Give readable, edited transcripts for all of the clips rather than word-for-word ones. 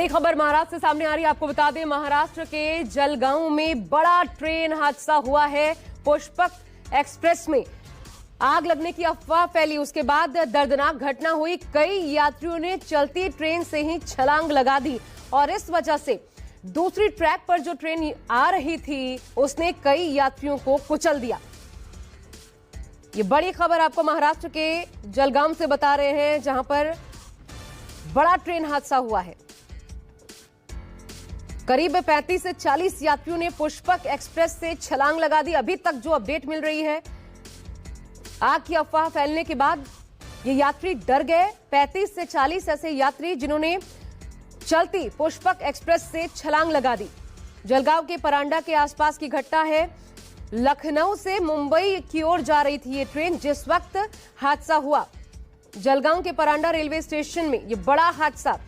बड़ी खबर महाराष्ट्र से सामने आ रही है। आपको बता दें, महाराष्ट्र के जलगांव में बड़ा ट्रेन हादसा हुआ है। पुष्पक एक्सप्रेस में आग लगने की अफवाह फैली, उसके बाद दर्दनाक घटना हुई। कई यात्रियों ने चलती ट्रेन से ही छलांग लगा दी और इस वजह से दूसरी ट्रैक पर जो ट्रेन आ रही थी उसने कई यात्रियों को कुचल दिया। ये बड़ी खबर आपको महाराष्ट्र के जलगांव से बता रहे हैं, जहां पर बड़ा ट्रेन हादसा हुआ है। करीब 35 से 40 यात्रियों ने पुष्पक एक्सप्रेस से छलांग लगा दी। अभी तक जो अपडेट मिल रही है, आग की अफवाह फैलने के बाद ये यात्री डर गए। 35 से 40 ऐसे यात्री जिन्होंने चलती पुष्पक एक्सप्रेस से छलांग लगा दी। जलगांव के परांडा के आसपास की घटना है। लखनऊ से मुंबई की ओर जा रही थी ये ट्रेन जिस वक्त हादसा हुआ। जलगांव के परांडा रेलवे स्टेशन में ये बड़ा हादसा।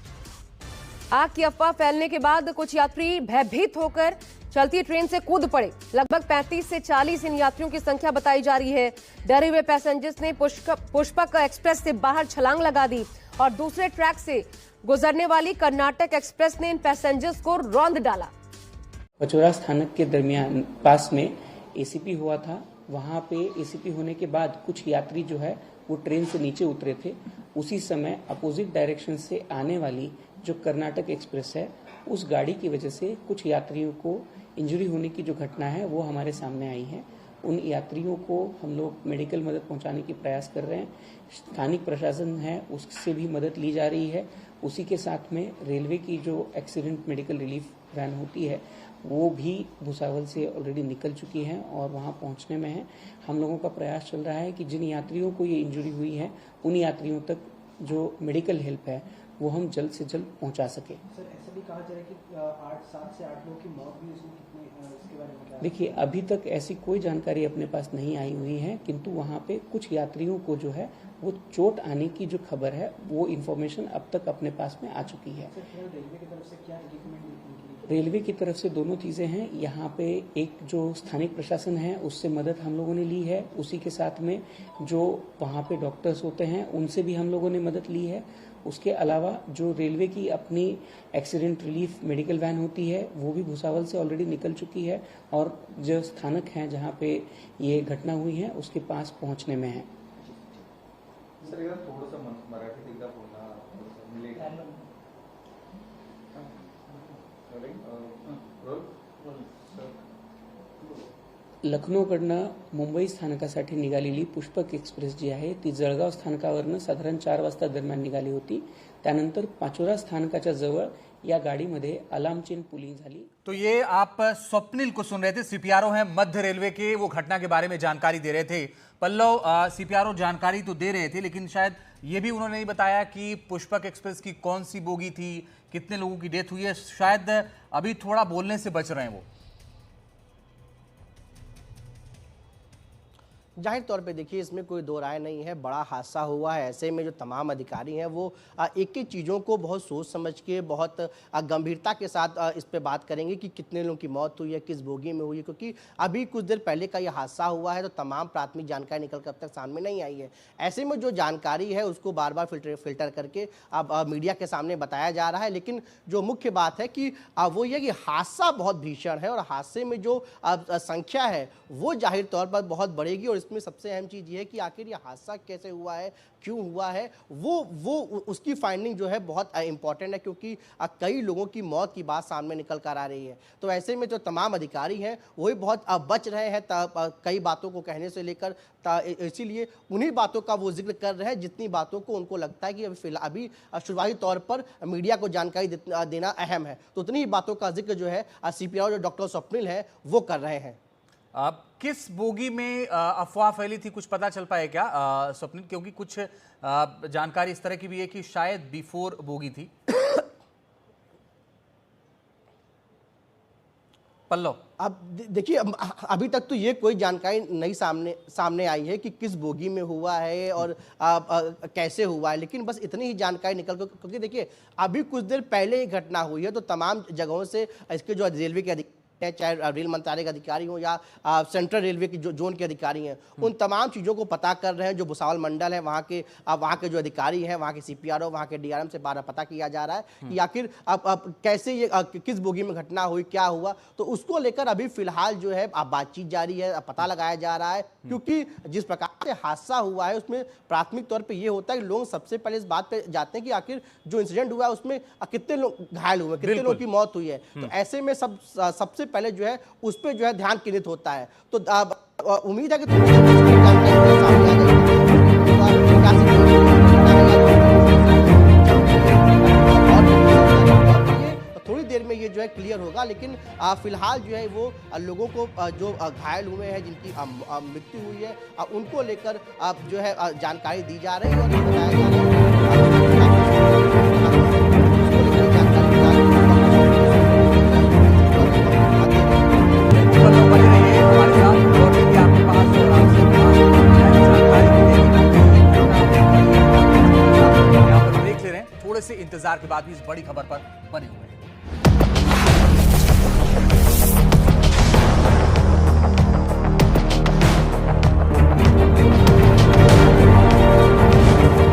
आग की अफवाह फैलने के बाद कुछ यात्री भयभीत होकर चलती ट्रेन से कूद पड़े। लगभग 35 से 40 इन यात्रियों की संख्या बताई जा रही है। डरे हुए पैसेंजर्स ने पुष्पक एक्सप्रेस से बाहर छलांग लगा दी और दूसरे ट्रैक से गुजरने वाली कर्नाटक एक्सप्रेस ने इन पैसेंजर्स को रौंद डाला। पचोरा स्थानक के दरमियान पास में एसीपी हुआ था। वहां पे एसीपी होने के बाद कुछ यात्री जो है वो ट्रेन से नीचे उतरे थे। उसी समय अपोजिट डायरेक्शन से आने वाली जो कर्नाटक एक्सप्रेस है, उस गाड़ी की वजह से कुछ यात्रियों को इंजरी होने की जो घटना है वो हमारे सामने आई है। उन यात्रियों को हम लोग मेडिकल मदद पहुंचाने की प्रयास कर रहे हैं। स्थानिक प्रशासन है उससे भी मदद ली जा रही है। उसी के साथ में रेलवे की जो एक्सीडेंट मेडिकल रिलीफ वैन होती है वो भी भुसावल से ऑलरेडी निकल चुकी है और वहां पहुंचने में है। हम लोगों का प्रयास चल रहा है कि जिन यात्रियों को ये इंजरी हुई है उन यात्रियों तक जो मेडिकल हेल्प है वो हम जल्द से जल्द पहुंचा सके। सर, ऐसा भी कहा जा रहा है कि 7 से 8 लोगों की मौत भी इसमें कितनी, इसके बारे में क्या? देखिए, अभी तक ऐसी कोई जानकारी अपने पास नहीं आई हुई है, किंतु वहां पे कुछ यात्रियों को जो है वो चोट आने की जो खबर है वो इन्फॉर्मेशन अब तक अपने पास में आ चुकी है। रेलवे की तरफ से क्या रिकमेंड? रेलवे की तरफ से दोनों चीजें हैं। यहाँ पे एक जो स्थानिक प्रशासन है उससे मदद हम लोगों ने ली है। उसी के साथ में जो वहाँ पे डॉक्टर्स होते हैं उनसे भी हम लोगों ने मदद ली है। उसके अलावा जो रेलवे की अपनी एक्सीडेंट रिलीफ मेडिकल वैन होती है वो भी भुसावल से ऑलरेडी निकल चुकी है और जो स्थानक है जहाँ पे ये घटना हुई है उसके पास पहुँचने में है। सर, थोड़ा सा मराठी एकदा बोलना मिलेगा? लखनौकडनं मुंबई स्थानकासाठी निघालेली पुष्पक एक्सप्रेस जी आहे ती जळगाव स्थानकावरनं साधारण 4 वाजता दरम्यान निघाली होती। त्यानंतर पाचोरा स्थानकाच्या जवळ या गाडीमध्ये अलार्म चेन पुलिंग झाली। तो ये आप स्वप्निल को सुन रहे थे, सीपीआरओ हैं मध्य रेलवे के। वो घटना के बारे में जानकारी दे रहे थे। पल्लव, सीपीआरओ जानकारी तो दे रहे थे लेकिन शायद ये भी उन्होंने नहीं बताया कि पुष्पक एक्सप्रेस की कौन सी बोगी थी, कितने लोगों की डेथ हुई है। शायद अभी थोड़ा बोलने से बच रहे हैं वो। जाहिर तौर पे देखिए, इसमें कोई दो राय नहीं है, बड़ा हादसा हुआ है। ऐसे में जो तमाम अधिकारी हैं वो एक एक चीज़ों को बहुत सोच समझ के, बहुत गंभीरता के साथ इस पे बात करेंगे कि कितने लोगों की मौत हुई है, किस बोगी में हुई है, क्योंकि अभी कुछ देर पहले का ये हादसा हुआ है तो तमाम प्राथमिक जानकारी निकल कर अब तक सामने नहीं आई है। ऐसे में जो जानकारी है उसको बार बार फिल्टर करके अब मीडिया के सामने बताया जा रहा है। लेकिन जो मुख्य बात है कि वो ये कि हादसा बहुत भीषण है और हादसे में जो संख्या है वो जाहिर तौर पर बहुत बढ़ेगी। और इसमें सबसे अहम चीज ये है कि आखिर ये हादसा कैसे हुआ है, क्यों हुआ है, वो उसकी फाइंडिंग जो है बहुत इंपॉर्टेंट है, क्योंकि कई लोगों की मौत की बात सामने निकल कर आ रही है। तो ऐसे में जो तमाम अधिकारी हैं वही बहुत बच रहे हैं कई बातों को कहने से लेकर, इसीलिए उन्हीं बातों का वो जिक्र कर रहे हैं जितनी बातों को उनको लगता है कि अभी शुरुआती तौर पर मीडिया को जानकारी देना अहम है। तो उतनी ही बातों का जिक्र जो है सीपीआरओ जो डॉक्टर स्वप्निल है वो कर रहे हैं। किस बोगी में अफवाह फैली थी, कुछ पता चल पाए क्या स्वप्निल? क्योंकि कुछ जानकारी इस तरह की भी है कि शायद B4 बोगी थी। पल्लव, अब देखिए, अभी तक तो ये कोई जानकारी नहीं सामने आई है कि किस बोगी में हुआ है और कैसे हुआ है। लेकिन बस इतनी ही जानकारी निकल, क्योंकि देखिए अभी कुछ देर पहले ही घटना हुई है तो तमाम जगहों से इसके जो रेलवे के है, चाहे रेल मंत्रालय के अधिकारी हो या सेंट्रल रेलवे की जो जोन के अधिकारी हैं, उन तमाम चीज़ों को पता कर रहे हैं। जो भुसावल मंडल है वहाँ के जो अधिकारी हैं, वहाँ के सीपीआरओ, वहाँ के डीआरएम से बारह पता किया जा रहा है कि आखिर अब कैसे ये किस बोगी में घटना हुई, क्या हुआ। तो उसको लेकर अभी फिलहाल जो है बातचीत जारी है, पता लगाया जा रहा है, क्योंकि जिस प्रकार से हादसा हुआ है उसमें प्राथमिक तौर पे ये होता है कि लोग सबसे पहले इस बात पे जाते हैं कि आखिर जो इंसिडेंट हुआ है उसमें कितने लोग घायल हुए, कितने लोगों की मौत हुई है। तो ऐसे में सबसे पहले जो है उस पर जो है ध्यान केंद्रित होता है। तो उम्मीद है कि थोड़ी देर में ये जो है क्लियर होगा, लेकिन फिलहाल जो है वो लोगों को जो घायल हुए हैं, जिनकी मृत्यु हुई है, उनको लेकर जो है जानकारी दी जा रही है और बताया जा रहा है। थोड़े से इंतजार के बाद भी इस बड़ी खबर पर बने हुए हैं।